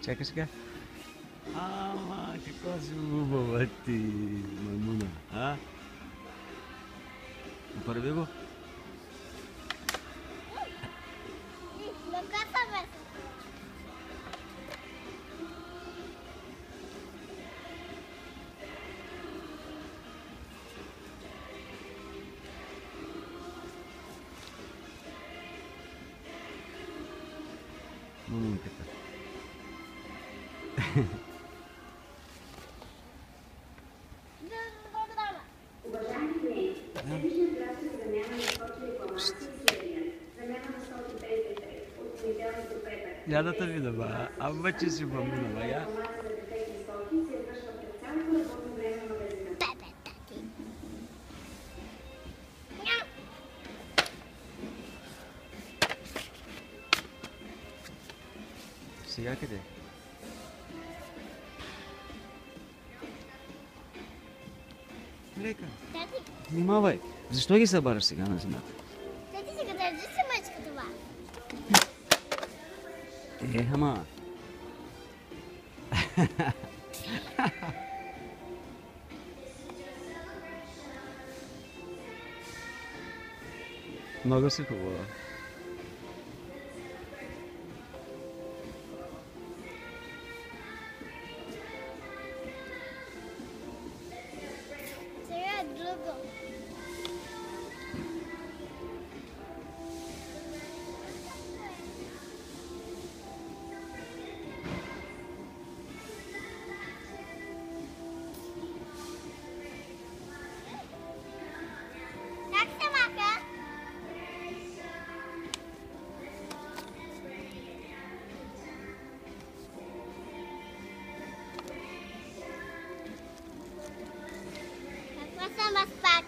Чакай сега. Ама, каква си хубава ти, маймуна, а? Направи го. Мамунката. Уважаеми клиенти, седмичен график замяна на стоки рекламация и серия. Замяна на стоки БЗП от понеделник до петък. Я да те видя, ба. Ама че си мамуна, ба, я. Рекламация за дефектни стоки се извършва през цялото работно време на магазина. Сега къде? Лека. Внимавай. Защо ги събараш сега на земята? Тети сега държи се мъчка това. Ама. Много си хубава. Сега е друго. Как се маха? Каква съм аз пак?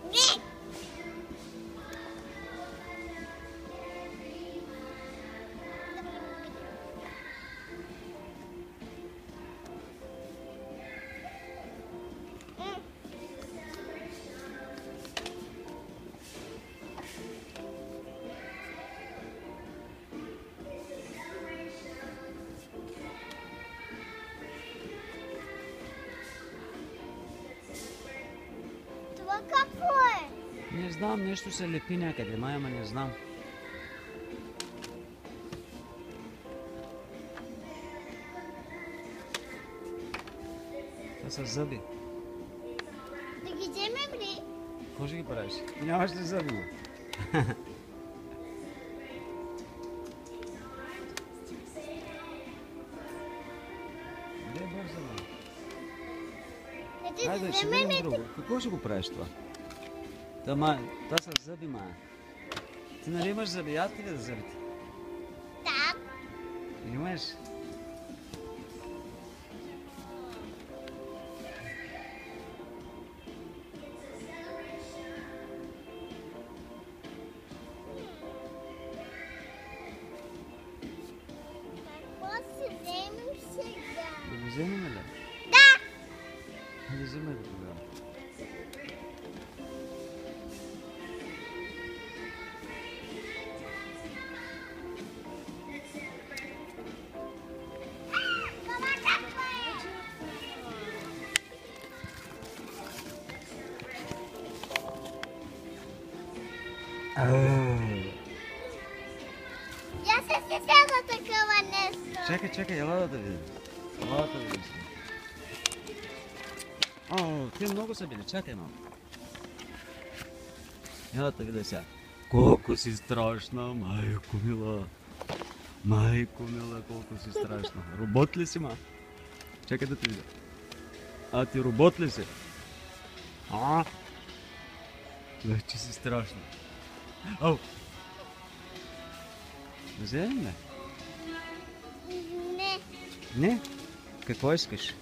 Не! Това какво е? Не знам, нещо се лепи някъде, май, ама не знам. Това са зъби. Да ги вземем ли? Какво ще ги правиш? Нямаш ли зъби, ма? Де е бързо, ма? Тети, Хайде, да ще вземем видим ли? друго. Какво ще го правиш това? Това са зъби, ма. Ти нали имаш зъби? Я ти видя зъбите. Да. Имаш? Какво си вземем сега? Да го вземем ли? Да! Да вземем ли тогава? Мама, какво е? Я се сетя за такова нещо. Чакай, ела да те видим. Ела да те видим. О, те много са били, чакай малко. Ела да те видя сега. Колко си страшна, майко мила. Майко мила, колко си страшна. Робот ли си, ма? Чакай да те видя. А ти робот ли си? А? Вече си страшна. Ау! Вземем ли? Не. Не? Какво искаш?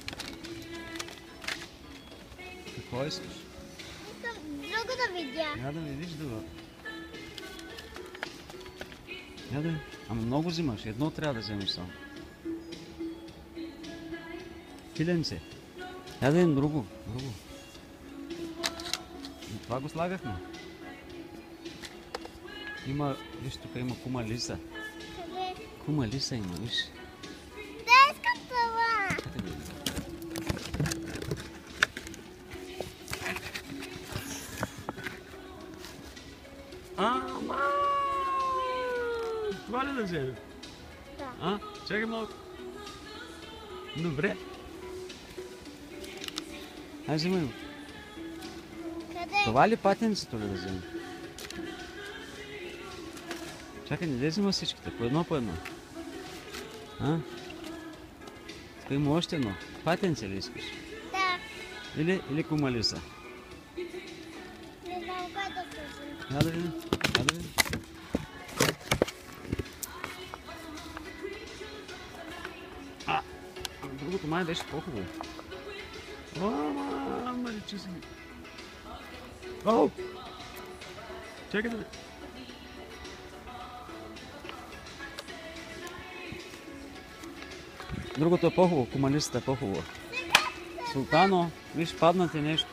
Какво искаш? Искам друго да видя. Я да видиш друго. Я да. Ама много взимаш. Едно трябва да вземеш само. Филенце. Я да им друго. Друго. И това го слагахме. Има, виж, тук има кума лиса. Къде? Кума лиса има, виж. Да, искам това. Къде да видя? Ама! Това ли да вземем? Да. А? Чакай малко. Добре. Ай, вземай го. Къде? Това ли патенцето ли да вземем? Чакай, не взема всичките, по едно. А? Тук има още едно. Патенце ли искаш? Да. Или кума лиса? Не знам кой да се вземе. Я да видим. Я да видим. Другото май беше по-хубаво. О, мама, личи си. О! Чакай да... Другото е по-хубаво, кумалистата е по-хубаво. Султано, виж, падна ти нещо.